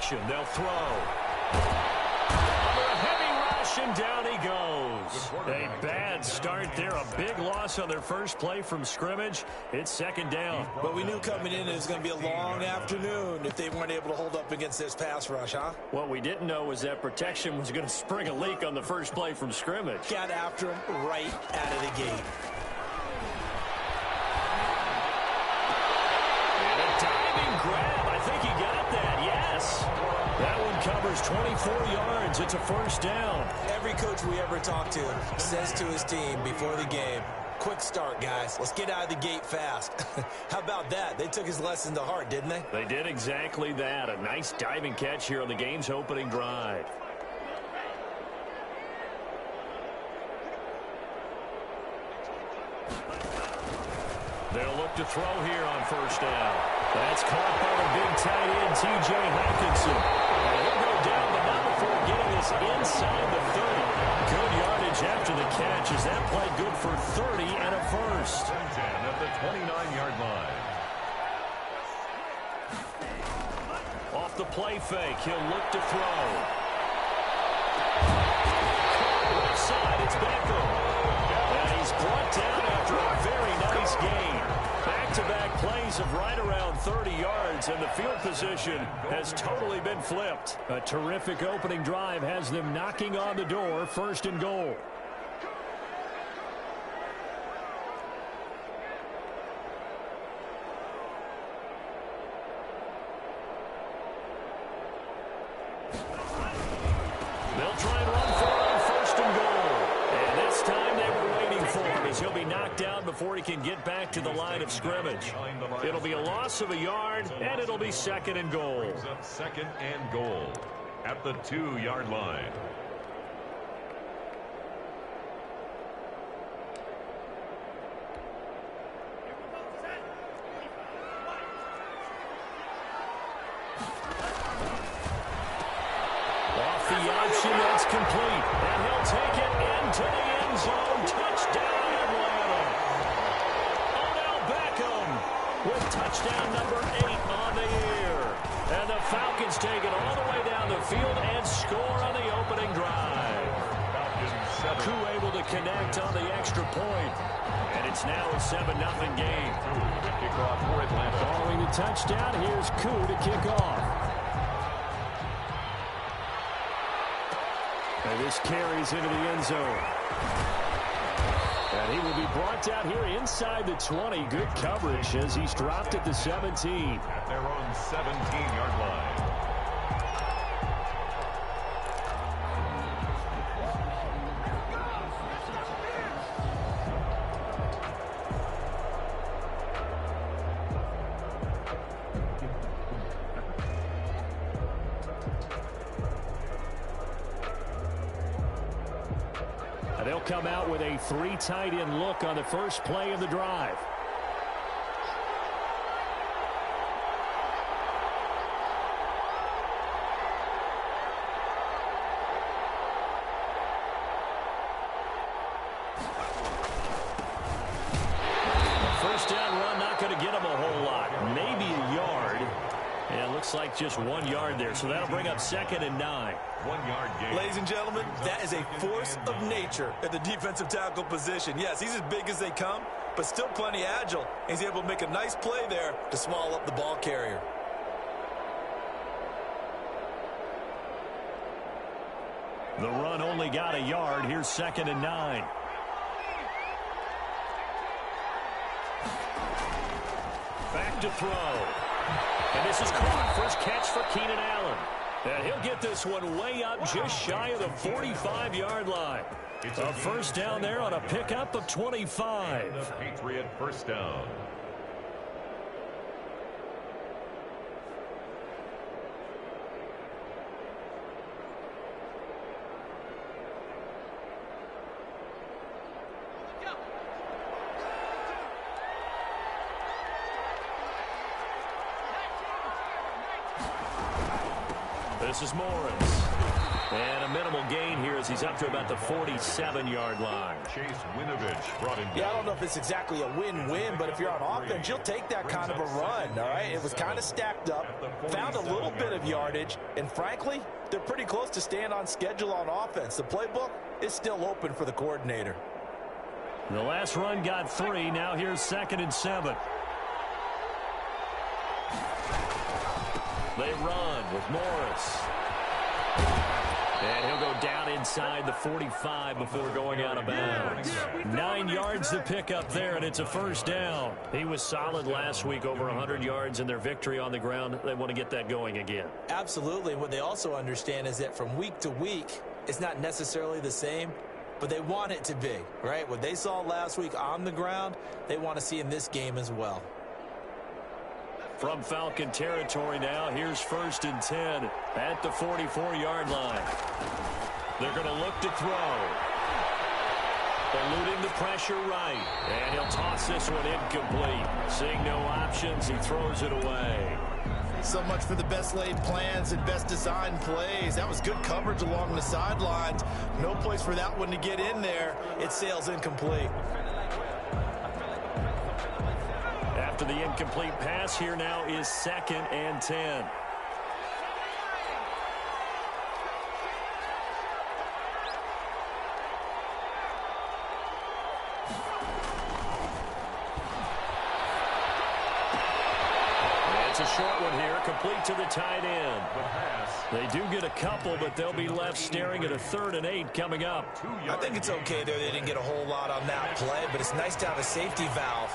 action. They'll throw. Under a heavy rush, and down he goes. A bad start there. A big loss on their first play from scrimmage. It's second down. But we knew coming in it was going to be a long afternoon if they weren't able to hold up against this pass rush, huh? What we didn't know was that protection was going to spring a leak on the first play from scrimmage. Got after him right out of the gate. And a diving grab. I think he got that, yes. That one covers 24 yards. It's a first down. Every coach we ever talk to says to his team before the game, quick start, guys. Let's get out of the gate fast. How about that? They took his lesson to heart, didn't they? They did exactly that. A nice diving catch here on the game's opening drive. They'll look to throw here on first down. That's caught by the big tight end, T.J. Hawkinson. And he'll go down, but not before getting this inside the 30. Good yardage after the catch as that play good for 30 and a first. 10 at the 29-yard line. Off the play fake, he'll look to throw. Left side, it's Beckham. And he's brought down after a very nice gain. Back-to-back plays of right around 30 yards, and the field position has totally been flipped. A terrific opening drive has them knocking on the door, first and goal. They'll try and run for it on first and goal. And this time they were waiting for him as he'll be knocked down before he can get back to the line of scrimmage. It'll be a loss of a yard, and it'll be second and goal. Second and goal at the 2-yard line. Off the option, that's complete. And he'll take it into the end zone. Touchdown, Atlanta. Odell Beckham with touchdown number 8 on the year. And the Falcons take it all the way down the field and score on the opening drive. Koo able to connect on the extra point. And it's now a 7-0 game. Kickoff for Atlanta. Following the touchdown, here's Koo to kick off. And this carries into the end zone. And he will be brought down here inside the 20. Good coverage as he's dropped at the 17. At their own 17-yard line. They'll come out with a 3 tight end look on the first play of the drive. First down run, not going to get him a whole lot. Maybe a yard. And it looks like just 1 yard there. So that'll bring up second and 9. 1 yard gain. Ladies and gentlemen, that is a force of nature at the defensive tackle position. Yes, he's as big as they come, but still plenty agile. He's able to make a nice play there to small up the ball carrier. The run only got a yard. Here's second and 9. Back to throw. And this is caught. First catch for Keenan Allen. And he'll get this one way up just shy of the 45-yard line. It's a first down there on a pickup of 25. The Patriot first down. This is Morris. And a minimal gain here as he's up to about the 47-yard line. Chase Winovich brought him down. Yeah, I don't know if it's exactly a win-win, but if you're on offense, you'll take that kind of a run, all right? It was kind of stacked up, found a little bit of yardage, and frankly, they're pretty close to staying on schedule on offense. The playbook is still open for the coordinator. The last run got 3. Now here's 2nd and 7. They run with Morris. And he'll go down inside the 45 before going out of bounds. 9 yards to pick up there, and it's a first down. He was solid last week, over 100 yards in their victory on the ground. They want to get that going again. Absolutely. What they also understand is that from week to week, it's not necessarily the same, but they want it to be, right? What they saw last week on the ground, they want to see in this game as well. From Falcon territory now, here's 1st and 10 at the 44-yard line. They're going to look to throw. Eluding the pressure right. And he'll toss this one incomplete. Seeing no options, he throws it away. So much for the best laid plans and best designed plays. That was good coverage along the sidelines. No place for that one to get in there. It sails incomplete. After the incomplete pass, here now is 2nd and 10. It's a short one here, complete to the tight end. They do get a couple, but they'll be left staring at a 3rd and 8 coming up. I think it's okay there. They didn't get a whole lot on that play, but it's nice to have a safety valve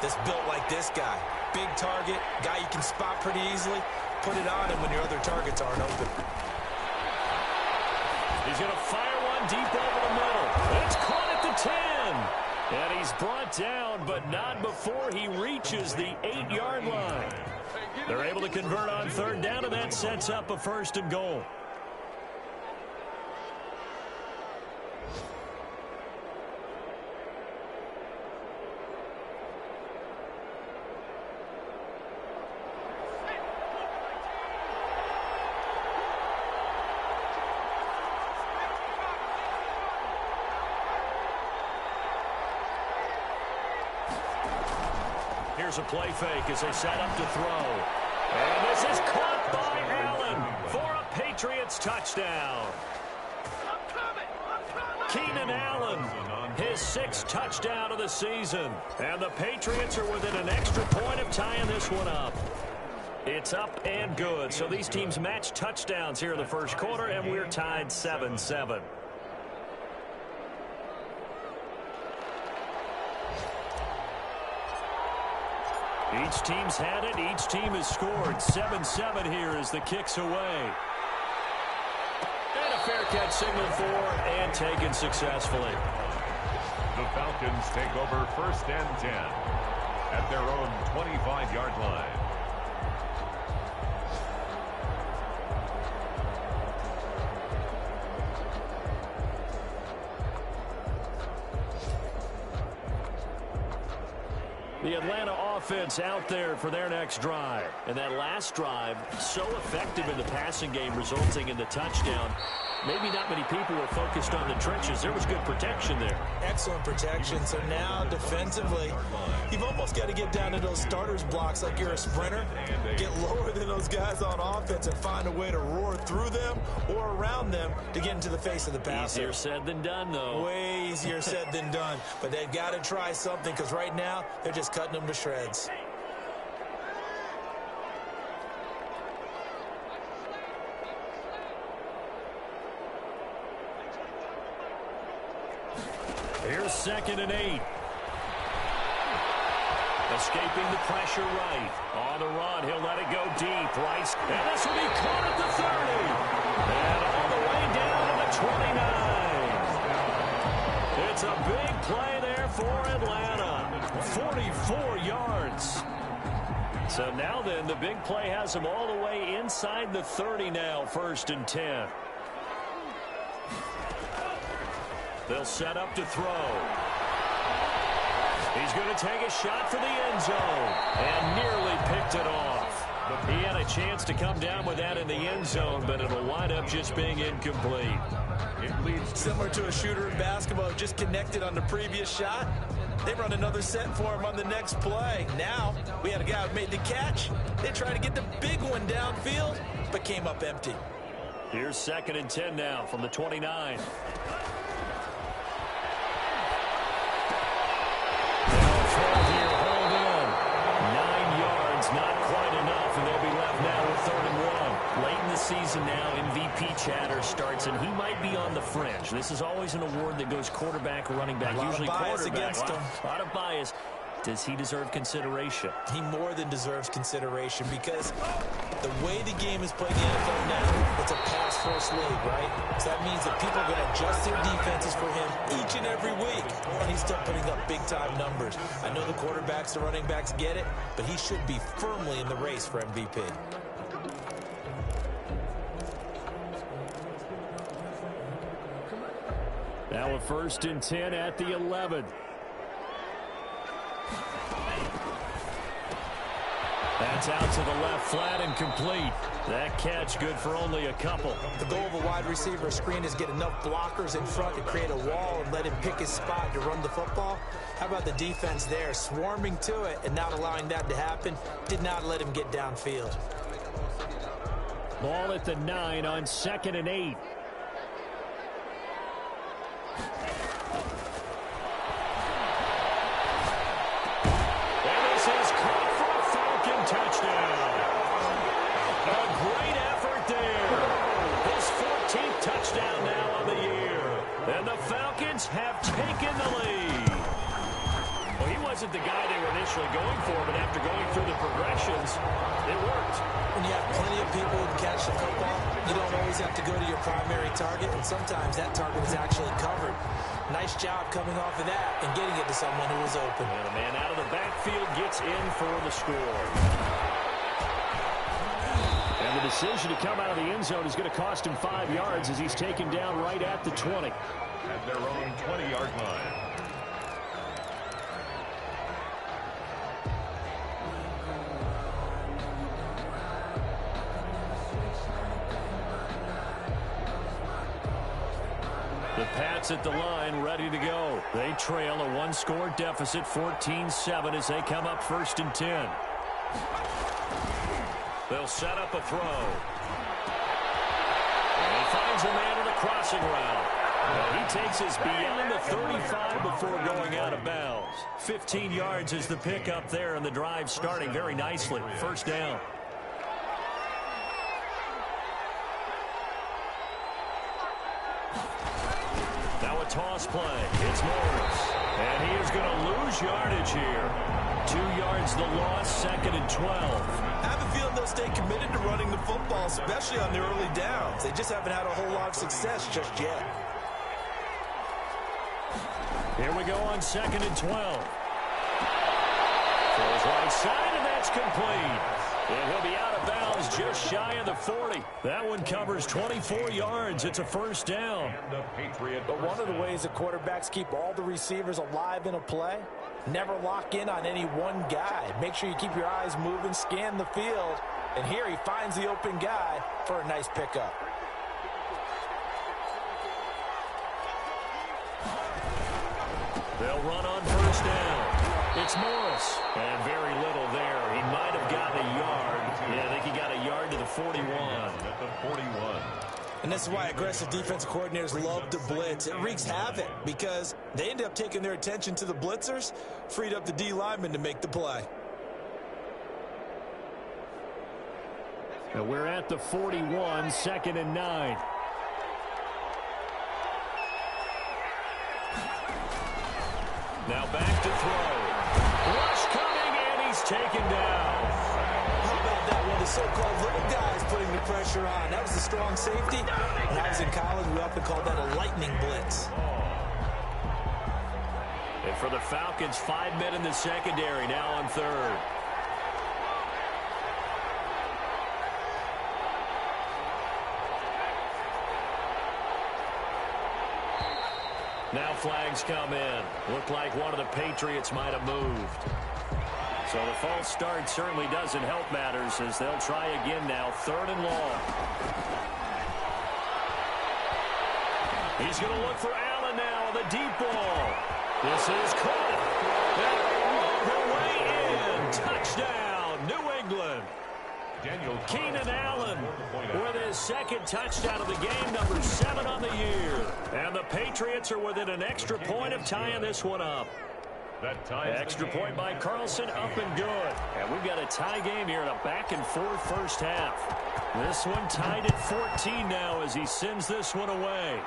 that's built like this guy. Big target, guy you can spot pretty easily. Put it on him when your other targets aren't open. He's going to fire one deep over the middle. It's caught at the 10. And he's brought down, but not before he reaches the 8-yard line. They're able to convert on 3rd down, and that sets up a 1st and goal. Here's a play fake as they set up to throw. And this is caught by Allen for a Patriots touchdown. Keenan Allen, his 6th touchdown of the season. And the Patriots are within an extra point of tying this one up. It's up and good. So these teams match touchdowns here in the first quarter, and we're tied 7-7. Each team's had it. Each team has scored. 7-7 here as the kick's away. And a fair catch signal for and taken successfully. The Falcons take over 1st and 10 at their own 25-yard line. The Atlanta offense out there for their next drive. And that last drive, so effective in the passing game, resulting in the touchdown. Maybe not many people were focused on the trenches. There was good protection there. Excellent protection. So now defensively, you've almost got to get down to those starters blocks like you're a sprinter. Get lower than those guys on offense and find a way to roar through them or around them to get into the face of the passer. Easier said than done, though. Way easier said than done. But they've got to try something because right now they're just cutting them to shreds. Here's 2nd and 8. Escaping the pressure right. On the run, he'll let it go deep. Right, and this will be caught at the 30. And all the way down to the 29. It's a big play there for Atlanta. 44 yards. So now then, the big play has him all the way inside the 30 now, 1st and 10. They'll set up to throw. He's going to take a shot for the end zone and nearly picked it off. He had a chance to come down with that in the end zone, but it'll wind up just being incomplete. Similar to a shooter in basketball who just connected on the previous shot. They run another set for him on the next play. Now, we had a guy who made the catch. They tried to get the big one downfield, but came up empty. Here's 2nd and 10 now from the 29. Season now, MVP chatter starts, and he might be on the fringe. This is always an award that goes quarterback, running back, usually quarterback. A lot of bias. Does he deserve consideration? He more than deserves consideration because the way the game is played in the NFL now, it's a pass-first league, right? So that means that people are going to adjust their defenses for him each and every week, and he's still putting up big-time numbers. I know the quarterbacks, the running backs get it, but he should be firmly in the race for MVP. Now a 1st and 10 at the 11. That's out to the left, flat and complete. That catch good for only a couple. The goal of a wide receiver screen is get enough blockers in front to create a wall and let him pick his spot to run the football. How about the defense there, swarming to it and not allowing that to happen? Did not let him get downfield. Ball at the 9 on 2nd and 8. Touchdown. A great effort there. His 14th touchdown now on the year. And the Falcons have taken the lead. Well, he wasn't the guy they were initially going for, but after going through the progressions, it worked. When you have plenty of people who catch the football, you don't always have to go to your primary target, and sometimes that target is actually covered. Nice job coming off of that and getting it to someone who was open. And a man out of the backfield gets in for the score. And the decision to come out of the end zone is going to cost him 5 yards as he's taken down right at the 20. At their own 20-yard line. The Pats at the line, ready to go. They trail a one-score deficit, 14-7, as they come up 1st and 10. They'll set up a throw. And he finds a man on the crossing route. Well, he takes us beyond the 35 before going out of bounds. 15 yards is the pickup there, and the drive starting very nicely. 1st down. Now a toss play. It's Morris. And he is going to lose yardage here. 2 yards the loss, 2nd and 12. I have a feeling they'll stay committed to running the football, especially on the early downs. They just haven't had a whole lot of success just yet. Here we go on 2nd and 12. Throws right side, and that's complete. And he'll be out of bounds just shy of the 40. That one covers 24 yards. It's a 1st down. But one of the ways that quarterbacks keep all the receivers alive in a play, never lock in on any one guy. Make sure you keep your eyes moving, scan the field. And here he finds the open guy for a nice pickup. They'll run on 1st down. It's Morris. And very little there. He might have gotten a yard. Yeah, I think he got a yard to the 41. At the 41. And this is why aggressive defensive coordinators love to blitz. It wreaks havoc because they end up taking their attention to the blitzers, freed up the D lineman to make the play. Now we're at the 41, 2nd and 9. Now back to throw. Rush coming, and he's taken down. How about that one? The so-called little guys putting the pressure on. That was the strong safety. When I was in college, we often called that a lightning blitz. And for the Falcons, 5 men in the secondary, now on 3rd. Now flags come in. Looked like one of the Patriots might have moved. So the false start certainly doesn't help matters as they'll try again now. 3rd and long. He's going to look for Allen now on the deep ball. This is caught. And the way in. Touchdown, New England. Keenan Allen with his 2nd touchdown of the game, number 7 on the year. And the Patriots are within an extra point of tying this one up. Extra point by Carlson, up and good. And we've got a tie game here in a back-and-forth first half. This one tied at 14 now as he sends this one away.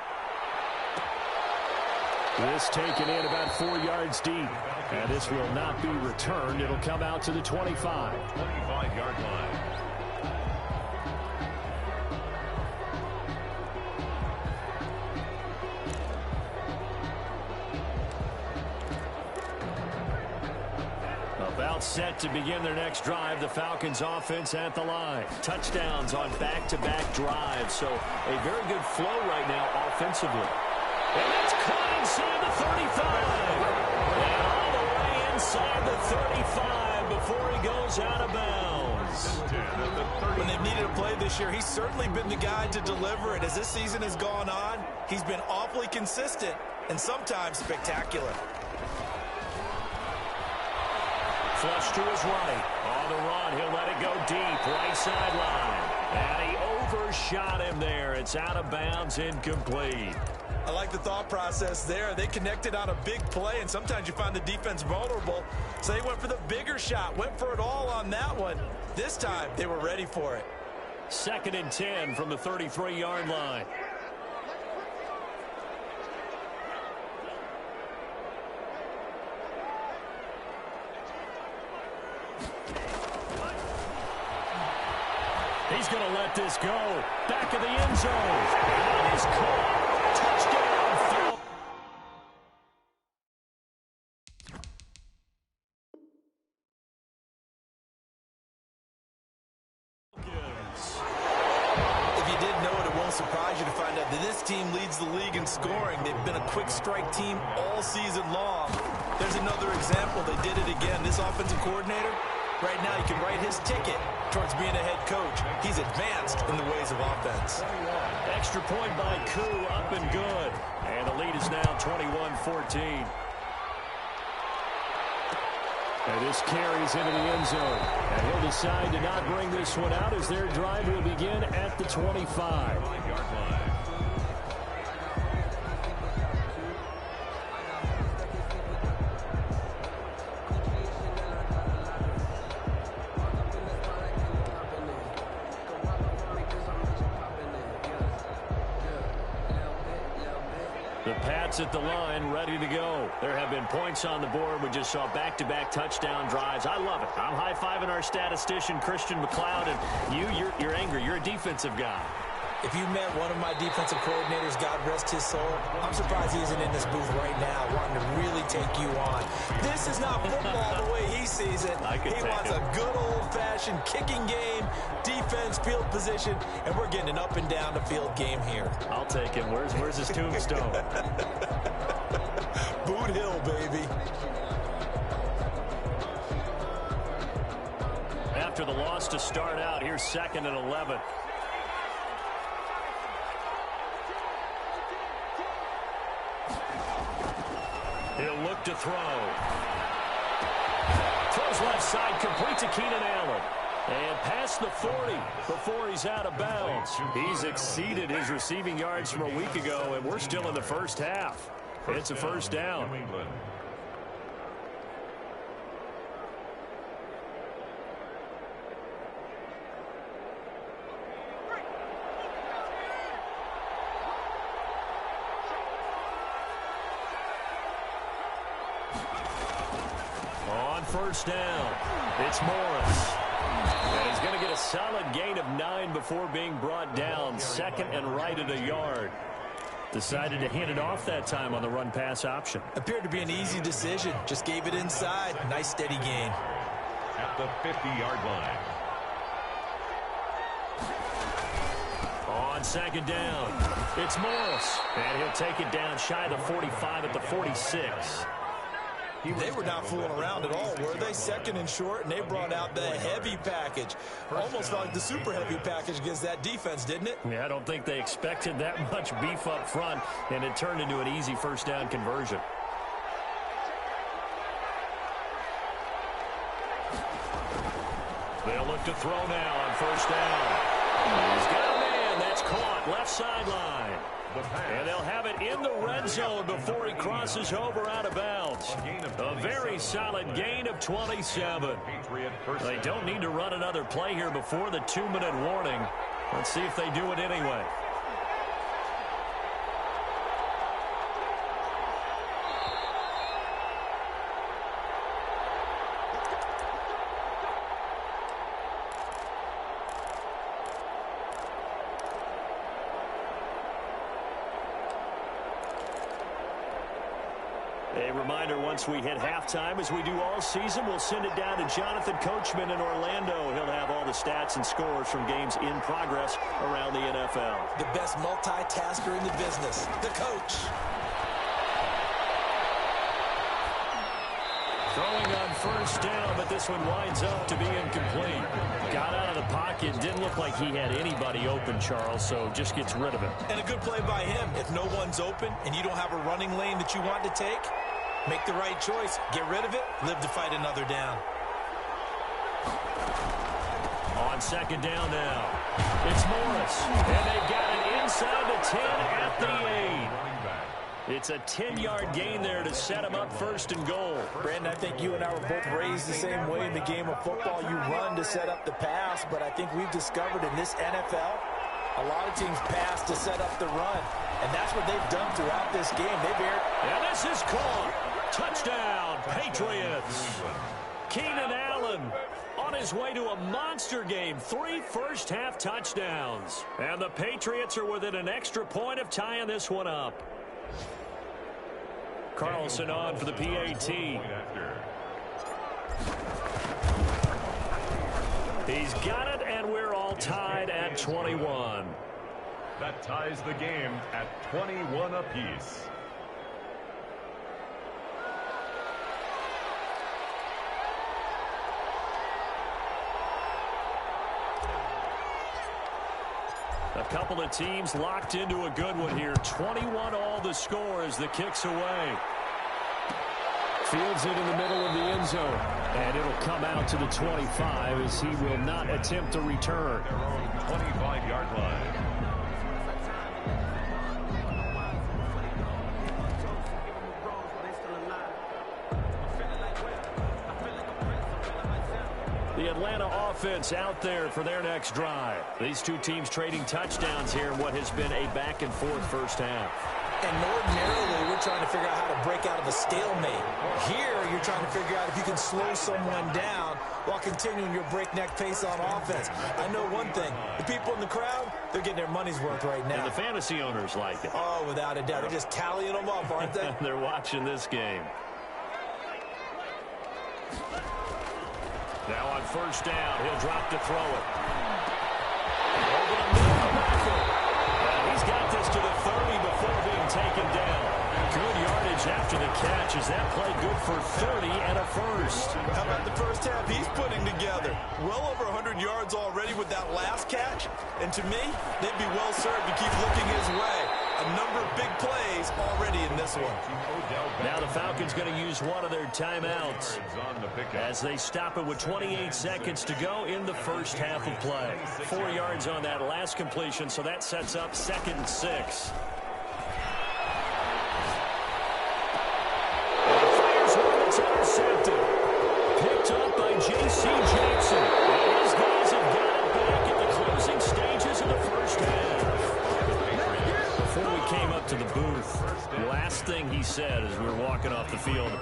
This taken in about 4 yards deep. And this will not be returned. It'll come out to the 25. 25-yard line. About set to begin their next drive. The Falcons offense at the line. Touchdowns on back-to-back drives. So a very good flow right now offensively. And that's caught inside the 35. And all the way inside the 35 before he goes out of bounds. When they've needed a play this year, he's certainly been the guy to deliver it. As this season has gone on, he's been awfully consistent and sometimes spectacular. Flush to his right. On the run, he'll let it go deep. Right sideline. And he overshot him there. It's out of bounds, incomplete. I like the thought process there. They connected on a big play, and sometimes you find the defense vulnerable. So they went for the bigger shot, went for it all on that one. This time, they were ready for it. 2nd and 10 from the 33-yard line. He's going to let this go. Back of the end zone. And he's caught. Touchdown, Falcons. If you didn't know it, it won't surprise you to find out that this team leads the league in scoring. They've been a quick strike team all season long. There's another example. They did it again. This offensive coordinator, right now, he can write his ticket towards being a head coach. He's advanced in the ways of offense. Extra point by Koo, up and good. And the lead is now 21-14. And this carries into the end zone. And he'll decide to not bring this one out as their drive will begin at the 25. The Pats at the line, ready to go. There have been points on the board. We just saw back-to-back touchdown drives. I love it. I'm high-fiving our statistician, Christian McLeod, and you're angry. You're a defensive guy. If you met one of my defensive coordinators, God rest his soul, I'm surprised he isn't in this booth right now wanting to really take you on. This is not football the way he sees it. He wants a good old-fashioned kicking game, defense, field position, and we're getting an up-and-down-the-field game here. I'll take him. Where's his tombstone? Boot Hill, baby. After the loss to start out, here's 2nd and 11. He'll look to throw. Throws left side, complete to Keenan Allen. And past the 40 before he's out of bounds. He's exceeded his receiving yards from a week ago, and we're still in the first half. It's a first down. On first down, it's Morris. And he's going to get a solid gain of 9 before being brought down. 2nd and right at a yard. Decided to hand it off that time on the run-pass option. Appeared to be an easy decision. Just gave it inside. Nice, steady gain. At the 50-yard line. On 2nd down, it's Morris. And he'll take it down shy of the 45 at the 46. They were not fooling around at all, were they? Second and short, and they brought out the heavy package. Almost felt like the super heavy package against that defense, didn't it? Yeah, I don't think they expected that much beef up front, and it turned into an easy first down conversion. They'll look to throw now on first down. He's got a man. That's caught left sideline. And they'll have it in the red zone before he crosses over out of bounds. A very solid gain of 27. They don't need to run another play here before the 2-minute warning. Let's see if they do it anyway. A reminder, once we hit halftime, as we do all season, we'll send it down to Jonathan Coachman in Orlando. He'll have all the stats and scores from games in progress around the NFL. The best multitasker in the business, the coach. Throwing on first down, but this one winds up to be incomplete. Got out of the pocket. Didn't look like he had anybody open, Charles, so just gets rid of it. And a good play by him. If no one's open and you don't have a running lane that you want to take, make the right choice. Get rid of it. Live to fight another down. On second down now, it's Morris. And they've got it inside the 10 at the 8. It's a 10-yard gain there to set him up first and goal. Brandon, I think you and I were both raised the same way in the game of football. You run to set up the pass, but I think we've discovered in this NFL, a lot of teams pass to set up the run. And that's what they've done throughout this game. And this is caught. Touchdown, Patriots. Keenan Allen on his way to a monster game. 3 first-half touchdowns. And the Patriots are within an extra point of tying this one up. Carlson on for the PAT. He's got it, and we're all tied at 21. That ties the game at 21 apiece. A couple of teams locked into a good one here. 21 all the score as the kick's away. Fields it in the middle of the end zone. And it'll come out to the 25 as he will not attempt to return. Their own 25-yard line. The Atlanta offense out there for their next drive. These two teams trading touchdowns here in what has been a back-and-forth first half. And ordinarily, we're trying to figure out how to break out of a stalemate. Here, you're trying to figure out if you can slow someone down while continuing your breakneck pace on offense. I know one thing. The people in the crowd, they're getting their money's worth right now. And the fantasy owners like it. Oh, without a doubt. They're just tallying them up, aren't they? They're watching this game. Now on first down, he'll drop to throw it. Over the middle of Michael. And he's got this to the 30 before being taken down. Good yardage after the catch. Is that play good for 30 and a first? How about the first half he's putting together? Well over 100 yards already with that last catch. And to me, they'd be well served to keep looking his way. A number of big plays already in this one. Now the Falcons going to use one of their timeouts as they stop it with 28 seconds to go in the first half of play. 4 yards on that last completion, so that sets up 2nd and 6. Fires one that's intercepted. Picked up by J.C. Jackson. And his guys have got it back at the closing stages of the first half. Before we came up to the booth, last thing he said as we were walking off the field,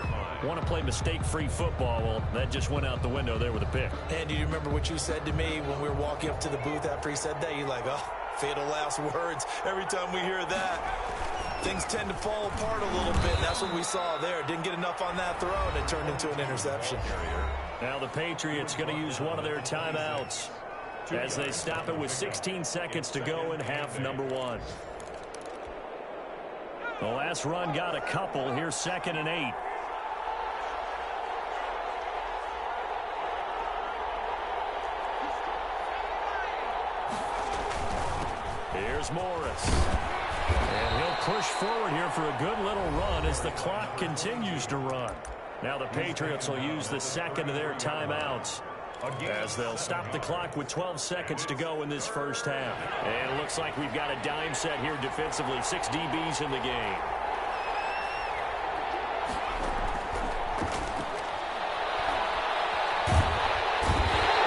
want to play mistake-free football. Well, that just went out the window there with a pick. And do you remember what you said to me when we were walking up to the booth after he said that? You're like, oh, fatal last words. Every time we hear that, things tend to fall apart a little bit. And that's what we saw there. Didn't get enough on that throw, and it turned into an interception. Now the Patriots going to use one of their timeouts as they stop it with 16 seconds to go in half number 1. The last run got a couple. Here's 2nd and 8. is Morris. And he'll push forward here for a good little run as the clock continues to run. Now the Patriots will use the second of their timeouts as they'll stop the clock with 12 seconds to go in this first half. And it looks like we've got a dime set here defensively. 6 DBs in the game.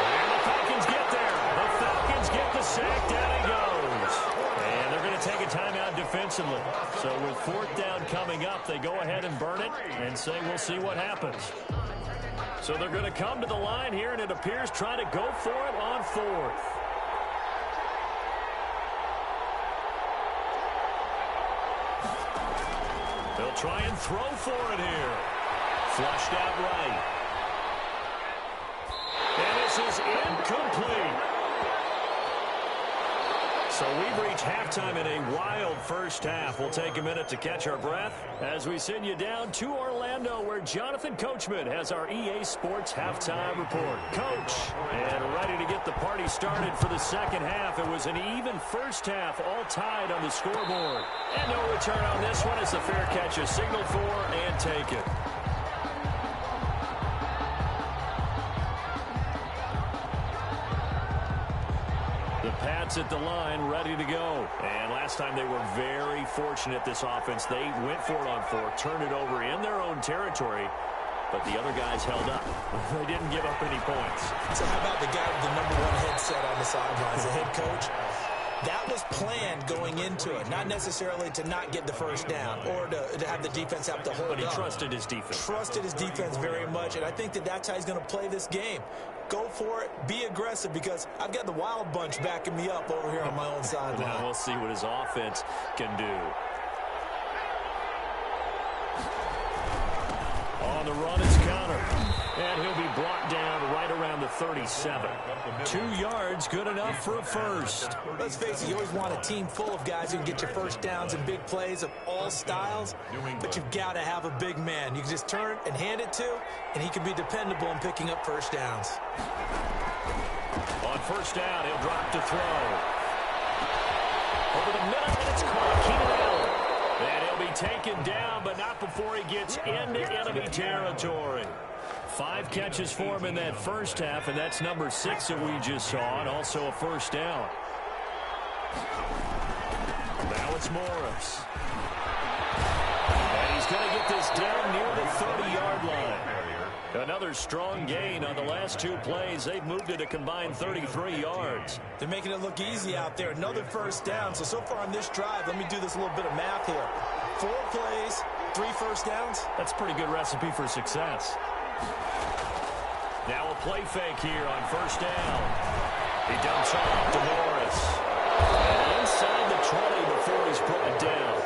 And the Falcons get there. The Falcons get the sack. Down he goes. And they're going to take a timeout defensively. So with 4th down coming up, they go ahead and burn it and say we'll see what happens. So they're going to come to the line here, and it appears try to go for it on 4th. They'll try and throw for it here. Flushed out right. And this is incomplete. So we've reached halftime in a wild first half. We'll take a minute to catch our breath as we send you down to Orlando, where Jonathan Coachman has our EA Sports halftime report. Coach, and ready to get the party started for the second half. It was an even first half, all tied on the scoreboard. And no return on this one as the fair catch is signaled for and taken. Pats at the line, ready to go. And last time they were very fortunate, this offense. They went for it on 4th, turned it over in their own territory, but the other guys held up. They didn't give up any points. So how about the guy with the #1 headset on the sidelines, the head coach? That was planned going into it, not necessarily to not get the first down or to have the defense have to hold up. But he trusted his defense. Trusted his defense very much, and I think that's how he's going to play this game. Go for it, be aggressive, because I've got the wild bunch backing me up over here on my own sideline. Now we'll see what his offense can do. On the run, it's Connor. And he'll be brought down right around the 37. 2 yards, good enough for a first. Let's face it, you always want a team full of guys who can get you first downs and big plays of all styles, but you've got to have a big man. You can just turn and hand it to, and he can be dependable in picking up first downs. On first down, he'll drop to throw. Over the middle, and it's caught. Keenan Allen. And he'll be taken down, but not before he gets into enemy territory. 5 catches for him in that first half, and that's number 6 that we just saw, and also a first down. Now it's Morris. And he's going to get this down near the 30-yard line. Another strong gain on the last 2 plays. They've moved it a combined 33 yards. They're making it look easy out there. Another first down. So far on this drive, let me do this little bit of math here. 4 plays, 3 first downs. That's a pretty good recipe for success. Now a play fake here on first down. He dumps off to Morris. And inside the 20 before he's brought down.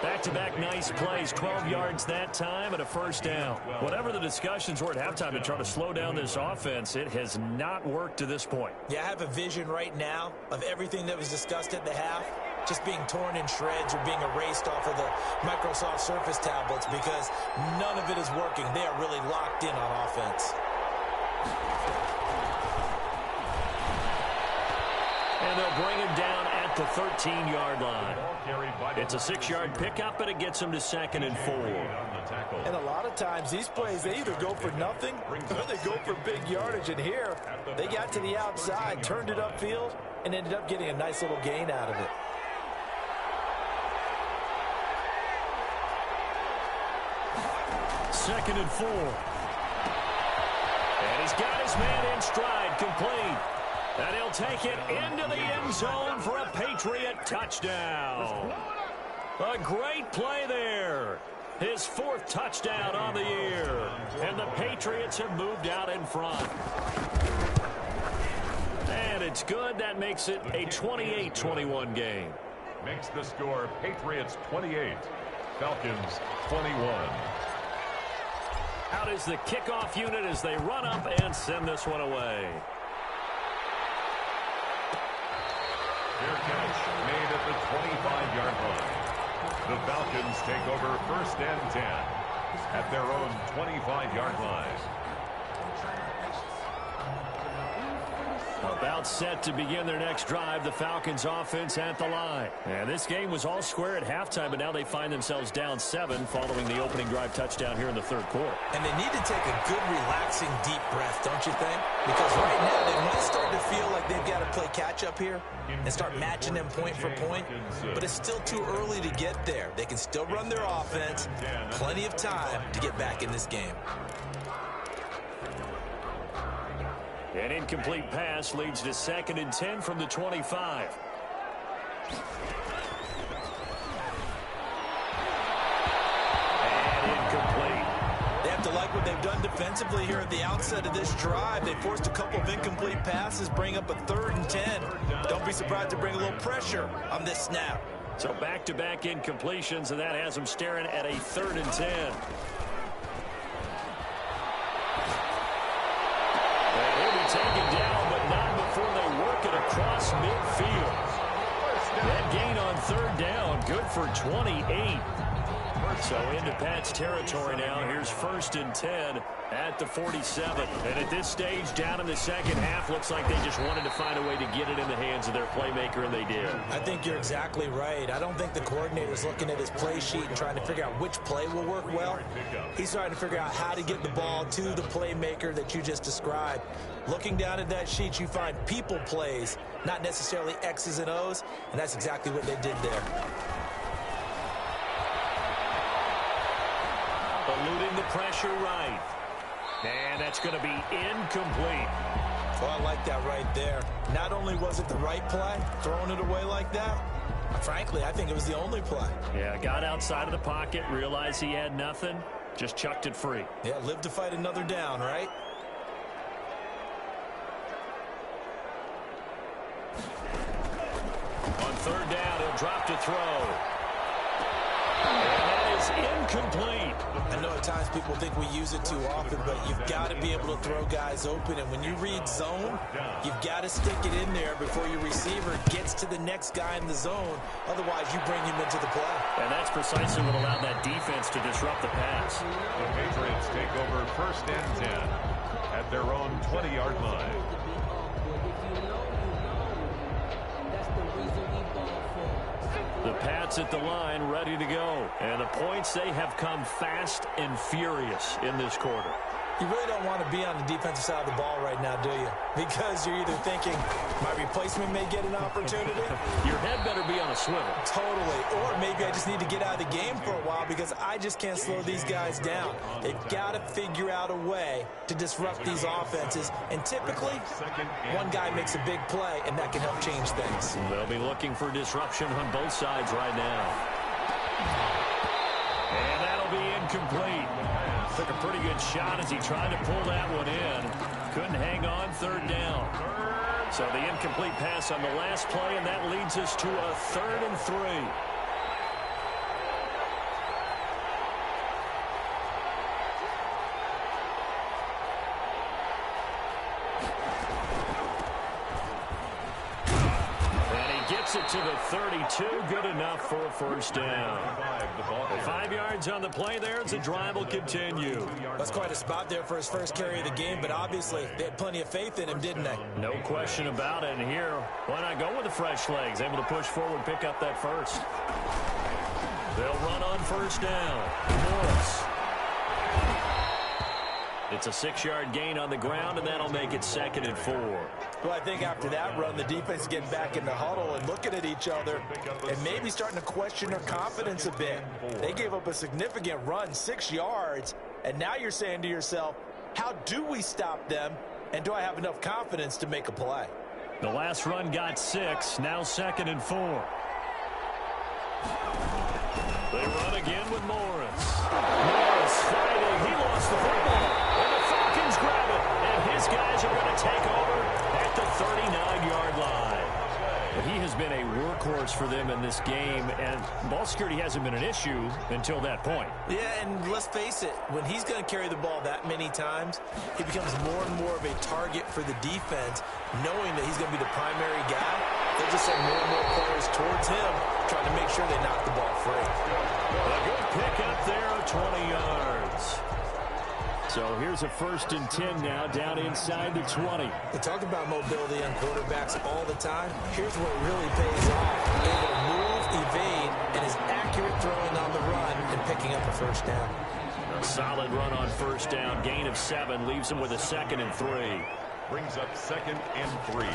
Back-to-back nice plays, 12 yards that time and a first down. Whatever the discussions were at halftime to try to slow down this offense, it has not worked to this point. Yeah, I have a vision right now of everything that was discussed at the half just being torn in shreds or being erased off of the Microsoft Surface tablets, because none of it is working. They are really locked in on offense. And they'll bring him down at the 13-yard line. It's a 6-yard pickup, but it gets him to 2nd and 4. And a lot of times these plays, they either go for nothing or they go for big yardage. And here, they got to the outside, turned it upfield, and ended up getting a nice little gain out of it. Second and 4. And he's got his man in stride, complete. And he'll take it into the end zone for a Patriot touchdown. A great play there. His 4th touchdown on the year. And the Patriots have moved out in front. And it's good. That makes it a 28-21 game. Makes the score Patriots 28, Falcons 21. Out is the kickoff unit as they run up and send this one away. Fair catch made at the 25-yard line. The Falcons take over 1st and 10 at their own 25-yard line. About set to begin their next drive, the Falcons offense at the line. And this game was all square at halftime, but now they find themselves down 7 following the opening drive touchdown here in the third quarter. And they need to take a good, relaxing, deep breath, don't you think? Because right now they might start to feel like they've got to play catch-up here and start matching them point for point. But it's still too early to get there. They can still run their offense. Plenty of time to get back in this game. An incomplete pass leads to 2nd and 10 from the 25. And incomplete. They have to like what they've done defensively here at the outset of this drive. They forced a couple of incomplete passes, bring up a 3rd and 10. Don't be surprised to bring a little pressure on this snap. So back-to-back incompletions, and that has them staring at a 3rd and 10. Taken down, but not before they work it across midfield. That gain on 3rd down, good for 28. So into Pat's territory now. Here's 1st and 10 at the 47. And at this stage, down in the second half, looks like they just wanted to find a way to get it in the hands of their playmaker, and they did. I think you're exactly right. I don't think the coordinator's looking at his play sheet and trying to figure out which play will work well. He's trying to figure out how to get the ball to the playmaker that you just described. Looking down at that sheet, you find people plays, not necessarily X's and O's, and that's exactly what they did there. Eluding the pressure right. And that's going to be incomplete. Well, I like that right there. Not only was it the right play, throwing it away like that, frankly, I think it was the only play. Yeah, got outside of the pocket, realized he had nothing, just chucked it free. Yeah, live to fight another down, right? On 3rd down, he'll drop to throw. And that is incomplete. I know at times people think we use it too often, but you've got to be able to throw guys open. And when you read zone, you've got to stick it in there before your receiver gets to the next guy in the zone. Otherwise, you bring him into the play. And that's precisely what allowed that defense to disrupt the pass. The Patriots take over 1st and 10 at their own 20-yard line. The Pats at the line, ready to go. And the points, they have come fast and furious in this quarter. You really don't want to be on the defensive side of the ball right now, do you? Because you're either thinking, my replacement may get an opportunity. Your head better be on a swivel. Totally. Or maybe I just need to get out of the game for a while because I just can't slow these guys down. They've got to figure out a way to disrupt these offenses. And typically, one guy makes a big play, and that can help change things. They'll be looking for disruption on both sides right now. And that'll be incomplete. Took a pretty good shot as he tried to pull that one in. Couldn't hang on 3rd down. So the incomplete pass on the last play, and that leads us to a 3rd and 3. It to the 32, good enough for a 1st down. 5 yards on the play there as the drive will continue. That's quite a spot there for his first carry of the game, but obviously they had plenty of faith in him, didn't they? No question about it. And here, why not go with the fresh legs? Able to push forward, pick up that first. They'll run on 1st down. Morris. It's a 6-yard gain on the ground, and that'll make it 2nd and 4. Well, I think after that run, the defense getting back in the huddle and looking at each other and maybe starting to question their confidence a bit. They gave up a significant run, 6 yards, and now you're saying to yourself, how do we stop them, and do I have enough confidence to make a play? The last run got 6, now 2nd and 4. They run again with Morris. Morris fighting. He lost the football. And the Falcons grab it. And his guys are going to take over at the 39-yard line. But he has been a workhorse for them in this game, and ball security hasn't been an issue until that point. Yeah, and let's face it, when he's going to carry the ball that many times, he becomes more and more of a target for the defense, knowing that he's going to be the primary guy. They'll just send more and more players towards him, trying to make sure they knock the ball free. A good pick up there, 20 yards. So So here's a 1st and 10 now, down inside the 20. We talk about mobility on quarterbacks all the time. Here's what really pays off. Able to move, evade, and is accurate throwing on the run and picking up a 1st down. A solid run on 1st down. Gain of 7 leaves him with a 2nd and 3. Brings up 2nd and 3.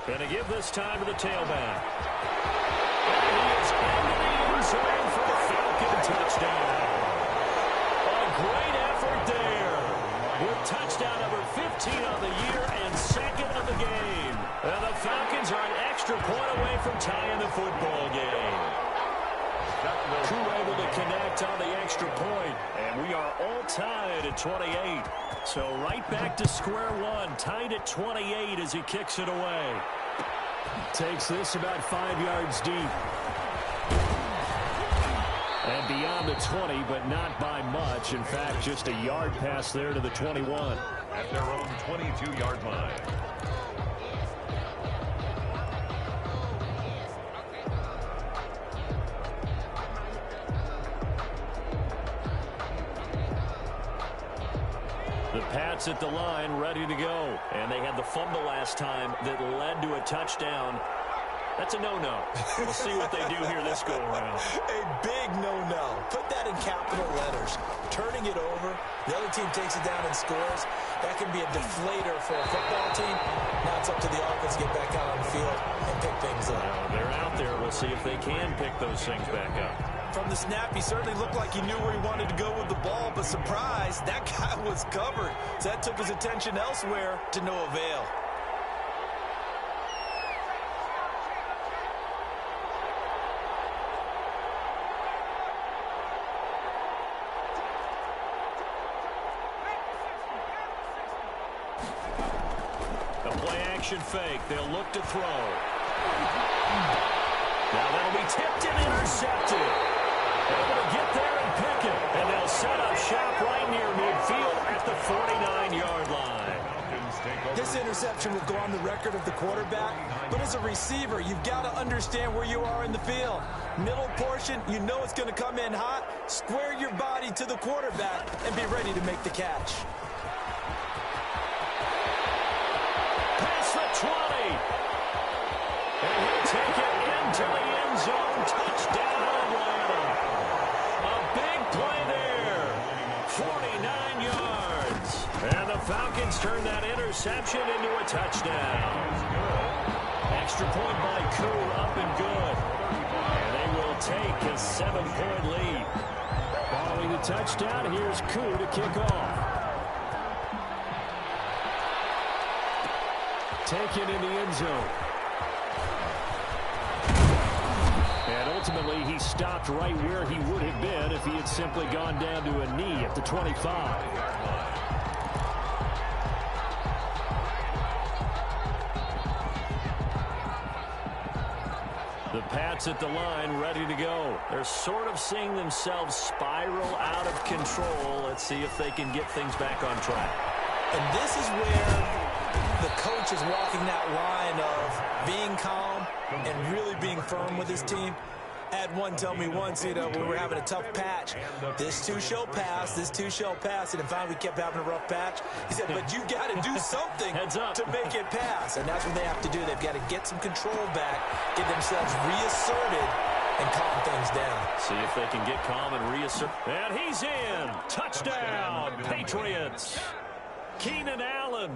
Gonna give this time to the tailback. And he is into the end zone for the Falcon touchdown. A great effort there. With touchdown number 15 on the year and 2nd of the game. And the Falcons are an extra point away from tying the football game. Crew able to connect on the extra point, and we are all tied at 28. So right back to square one, tied at 28 as he kicks it away. Takes this about 5 yards deep. And beyond the 20, but not by much. In fact, just a yard pass there to the 21. At their own 22-yard line. The Pats at the line, ready to go. And they had the fumble last time that led to a touchdown. That's a no-no. We'll see what they do here this go-around. A big no-no. Put that in capital letters. Turning it over, the other team takes it down and scores. That can be a deflator for a football team. Now it's up to the offense to get back out on the field and pick things up. They're out there. We'll see if they can pick those things back up. From the snap, he certainly looked like he knew where he wanted to go with the ball, but surprise, that guy was covered. So that took his attention elsewhere to no avail. Fake. They'll look to throw. Now that'll be tipped and intercepted. Able to get there and pick it. And they'll set up shop right near midfield at the 49-yard line. This interception will go on the record of the quarterback, but as a receiver, you've got to understand where you are in the field. Middle portion, you know it's going to come in hot. Square your body to the quarterback and be ready to make the catch. 20. And he'll take it into the end zone. Touchdown, Atlanta. A big play there. 49 yards. And the Falcons turn that interception into a touchdown. Extra point by Koo, up and good. And they will take a 7-point lead. Following the touchdown, here's Koo to kick off. Taken in the end zone. And ultimately, he stopped right where he would have been if he had simply gone down to a knee at the 25. The Pats at the line, ready to go. They're sort of seeing themselves spiral out of control. Let's see if they can get things back on track. And this is where the coach is walking that line of being calm and really being firm with his team. I had one tell me once, when we were having a tough patch, this too shall pass, this too shall pass, and finally we kept having a rough patch. He said, but you got to do something to make it pass, and that's what they have to do. They've got to get some control back, get themselves reasserted, and calm things down. See if they can get calm and reassert. And he's in. Touchdown, Patriots. Keenan Allen.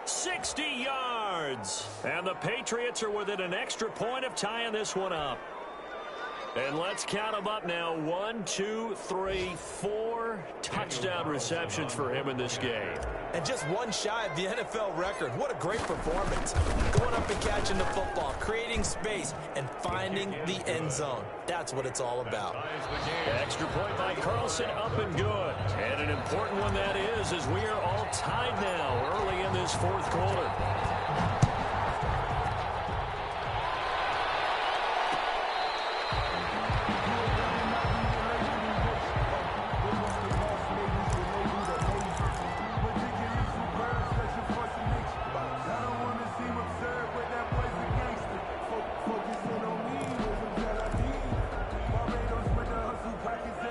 60 yards. And the Patriots are within an extra point of tying this one up. And let's count them up now. 1, 2, 3, 4 touchdown receptions for him in this game. And just one shy of the NFL record. What a great performance. Going up and catching the football, creating space, and finding the end zone. That's what it's all about. Extra point by Carlson, up and good. And an important one that is, as we are all tied now early in this fourth quarter.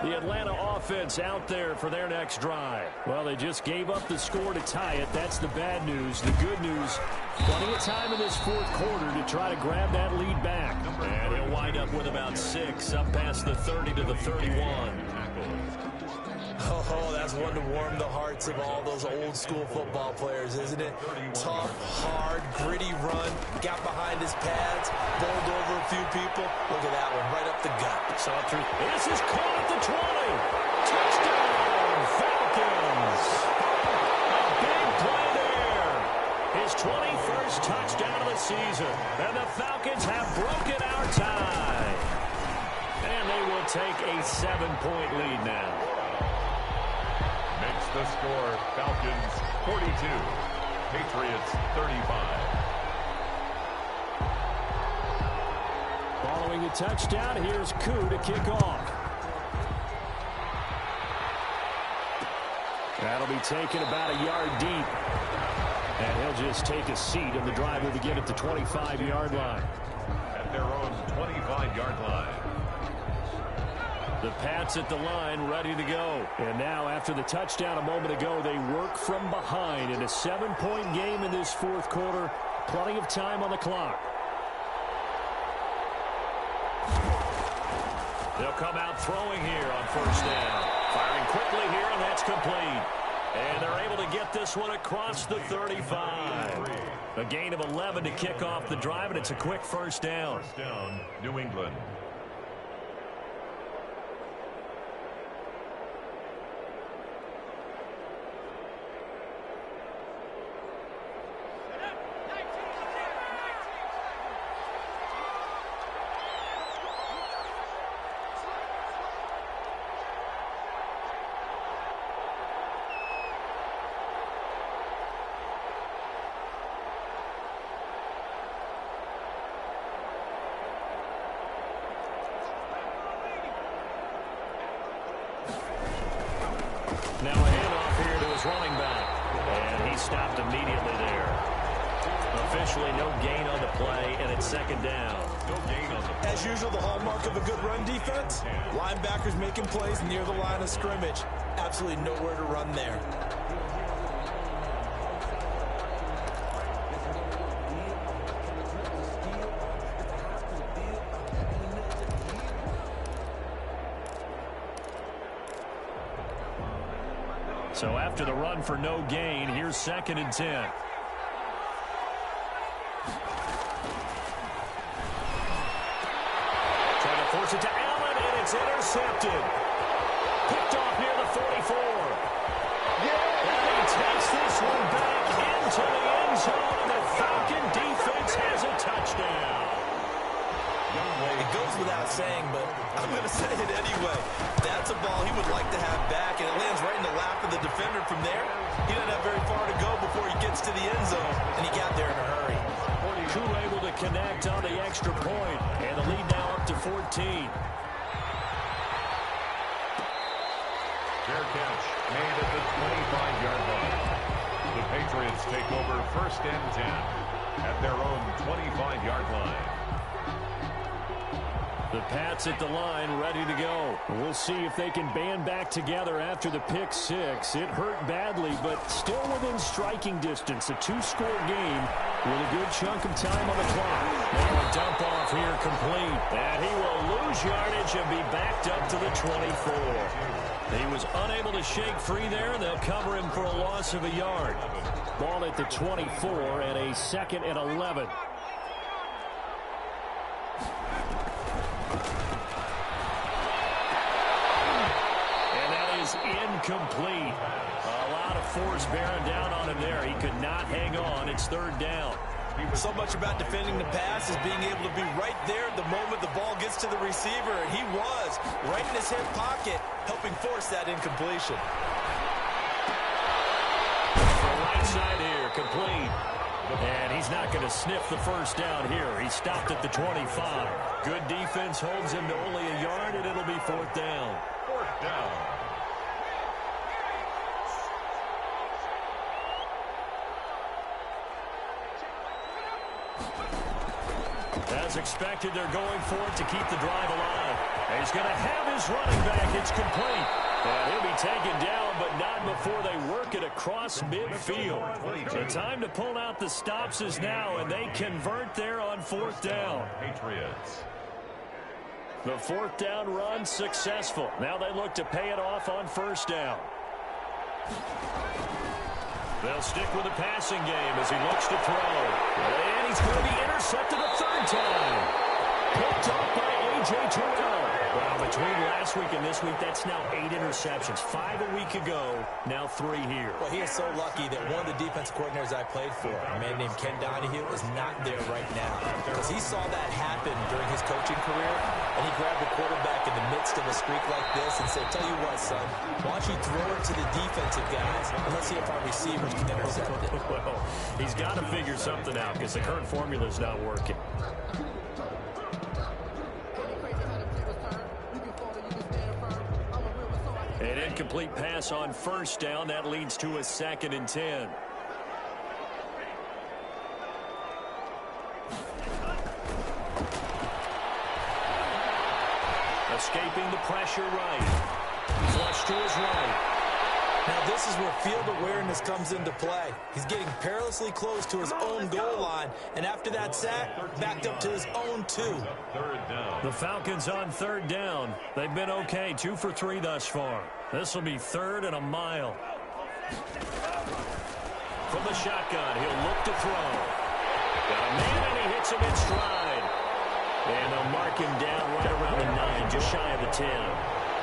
The Atlanta offense out there for their next drive. Well, they just gave up the score to tie it. That's the bad news. The good news, plenty of time in this fourth quarter to try to grab that lead back. And he'll wind up with about 6, up past the 30 to the 31. Oh, that's one to warm the hearts of all those old school football players, isn't it? Tough, hard, gritty run, got behind his pads, bowled over a few people. Look at that one, right up the gut. Saw through. This is caught at the 20. Touchdown, Falcons. A big play there. His 21st touchdown of the season. And the Falcons have broken our tie. And they will take a 7-point lead now. Makes the score Falcons 42, Patriots 35. Following the touchdown, here's Koo to kick off. That'll be taken about a yard deep. And he'll just take a seat, and the drive will begin at the 25-yard line. At their own 25-yard line. The Pats at the line, ready to go. And now, after the touchdown a moment ago, they work from behind in a 7-point game in this fourth quarter. Plenty of time on the clock. They'll come out throwing here on first down. Firing quickly here, and that's complete. And they're able to get this one across the 35. A gain of 11 to kick off the drive, and it's a quick first down. First down, New England. Now a handoff here to his running back. And he stopped immediately there. Officially no gain on the play, and it's second down. No gain on the play. As usual, the hallmark of a good run defense, linebackers making plays near the line of scrimmage. Absolutely nowhere to run there. So after the run for no gain, here's 2nd and 10. Trying to force it to Allen, and it's intercepted. Picked off near the 44. And he takes this one back into the end zone, and the Falcon defense has a touchdown. It goes without saying, but I'm going to say it anyway. That's a ball he would like to have back, and it lands right in the lap of the defender from there. He doesn't have very far to go before he gets to the end zone, and he got there in a hurry. Koo able to connect on the extra point, and the lead now up to 14. Fair catch made at the 25-yard line. The Patriots take over 1st and 10 at their own 25-yard line. The Pats at the line, ready to go. We'll see if they can band back together after the pick six. It hurt badly, but still within striking distance. A 2-score game with a good chunk of time on the clock. Now a dump off here complete. And he will lose yardage and be backed up to the 24. He was unable to shake free there, and they'll cover him for a loss of a yard. Ball at the 24 and a 2nd and 11. Incomplete. A lot of force bearing down on him there. He could not hang on. It's 3rd down. So much about defending the pass is being able to be right there at the moment the ball gets to the receiver, and he was right in his hip pocket, helping force that incompletion. The right side here, complete. And he's not going to sniff the first down here. He stopped at the 25. Good defense holds him to only a yard, and it'll be 4th down. 4th down. As expected, they're going for it to keep the drive alive. A He's going to have his running back. It's complete. And he'll be taken down, but not before they work it across midfield. The time to pull out the stops is now, and they convert there on 4th down. Patriots. The 4th down run successful. Now they look to pay it off on 1st down. They'll stick with the passing game as he looks to throw. And he's going to be intercepted a 3rd time. Picked up by A.J. Terrell. Well, between last week and this week, that's now 8 interceptions. 5 a week ago, now 3 here. Well, he is so lucky that one of the defense coordinators I played for, a man named Ken Donahue, is not there right now. Because he saw that happen during his coaching career, and he grabbed the quarterback in the midst of a streak like this and said, tell you what, son, why don't you throw it to the defensive guys, and let's see if our receivers can intercept it. Well, he's got to figure something out because the current formula is not working. An incomplete pass on 1st down. That leads to a 2nd and 10. Escaping the pressure right. Flush to his right. Now, this is where field awareness comes into play. He's getting perilously close to his own goal line, and after that sack, backed up to his own 2. The Falcons on 3rd down. They've been okay, 2 for 3 thus far. This will be 3rd and a mile. From the shotgun, he'll look to throw. Got a man, and he hits him in stride. And they'll mark him down right around the 9, just shy of the 10.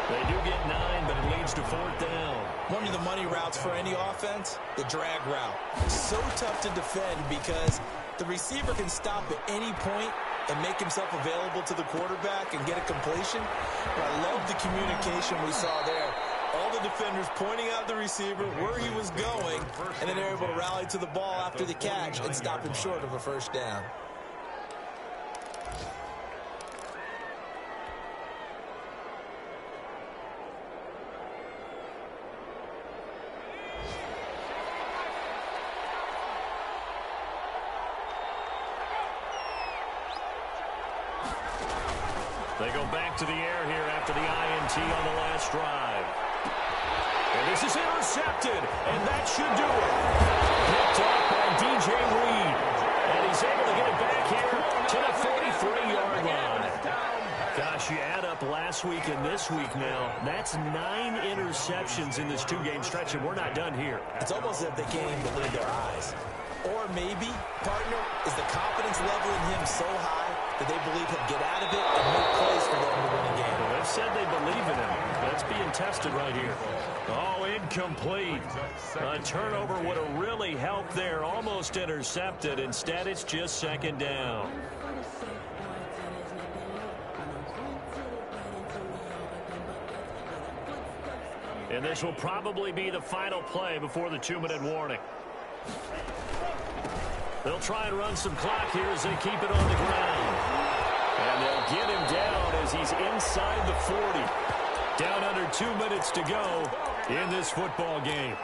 They do get 9, but it leads to 4th down. One of the money routes for any offense, the drag route. So tough to defend because the receiver can stop at any point and make himself available to the quarterback and get a completion. But I love the communication we saw there. All the defenders pointing out the receiver where he was going, and then they're able to rally to the ball after the catch and stop him short of a 1st down. They go back to the air here after the INT on the last drive. And this is intercepted, and that should do it. Picked up by DJ Reed. And he's able to get it back here to the 43-yard line. Gosh, you add up last week and this week now, that's 9 interceptions in this 2-game stretch, and we're not done here. It's almost as if they can't even believe their eyes. Or maybe, partner, is the confidence level in him so high that they believe he'll get out of it and make plays for them to win a game. Well, they've said they believe in him. That's being tested right here. Oh, incomplete. A turnover would have really helped there. Almost intercepted. Instead, it's just 2nd down. And this will probably be the final play before the 2-minute warning. They'll try and run some clock here as they keep it on the ground. And they'll get him down as he's inside the 40. Down under 2 minutes to go in this football game.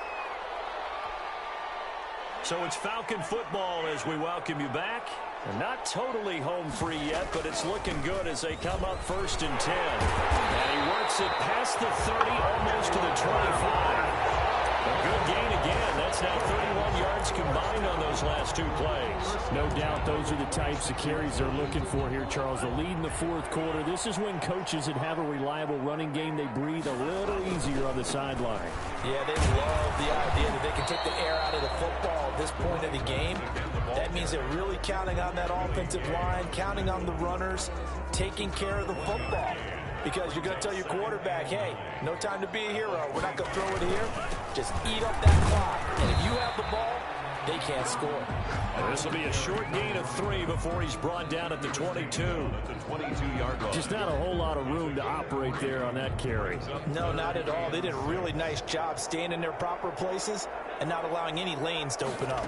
So it's Falcon football as we welcome you back. And not totally home free yet, but it's looking good as they come up 1st and 10. And he works it past the 30, almost to the 25. A good gain again. That's now 31 yards combined on those last 2 plays. No doubt those are the types of carries they're looking for here, Charles. The lead in the 4th quarter. This is when coaches that have a reliable running game, they breathe a little easier on the sideline. Yeah, they love the idea that they can take the air out of the football at this point of the game. That means they're really counting on that offensive line, counting on the runners, taking care of the football. Because you're going to tell your quarterback, hey, no time to be a hero. We're not going to throw it here. Just eat up that clock. And if you have the ball, they can't score. This will be a short gain of 3 before he's brought down at the 22. The 22-yard line. Just not a whole lot of room to operate there on that carry. No, not at all. They did a really nice job staying in their proper places and not allowing any lanes to open up.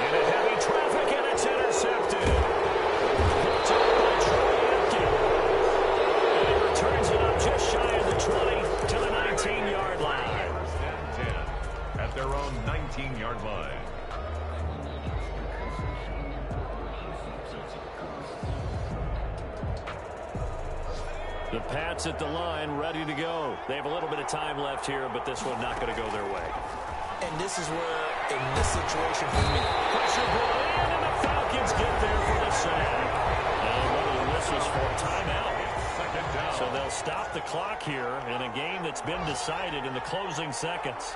Into heavy traffic, and it's intercepted. Picked up by Troy Apke. And he returns it up just shy of the 20 to the 19-yard line. 10 at their own 19-yard line. The Pats at the line, ready to go. They have a little bit of time left here, but this one not going to go their way. And this is where, in this situation for me, pressure ball in, and the Falcons get there for the sack. And one of the whistles for a timeout. Second down. So they'll stop the clock here in a game that's been decided in the closing seconds.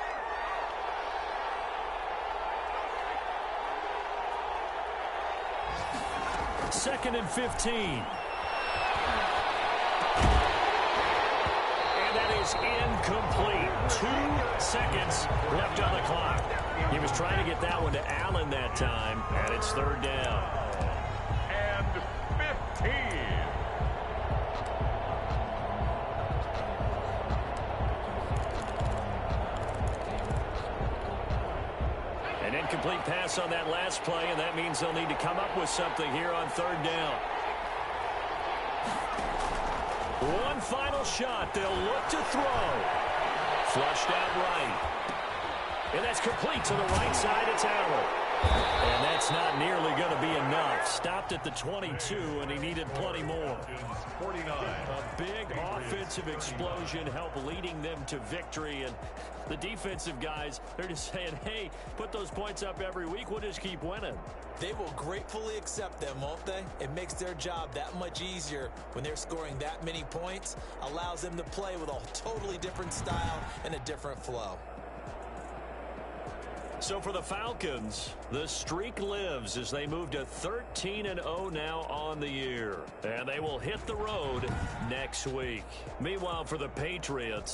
Second and 15. And that is incomplete. 2 seconds left on the clock. He was trying to get that one to Allen that time, and it's third down. And 15. An incomplete pass on that last play, and that means they'll need to come up with something here on third down. One final shot. They'll look to throw. Flushed out right. And that's complete to the right side. It's Allen. And that's not nearly going to be enough. Stopped at the 22, and he needed plenty more. 49. A big offensive explosion helped leading them to victory. And the defensive guys, they're just saying, hey, put those points up every week. We'll just keep winning. they will gratefully accept them, won't they? It makes their job that much easier when they're scoring that many points, allows them to play with a totally different style and a different flow. So for the Falcons, the streak lives as they move to 13-0 now on the year. And they will hit the road next week. Meanwhile, for the Patriots,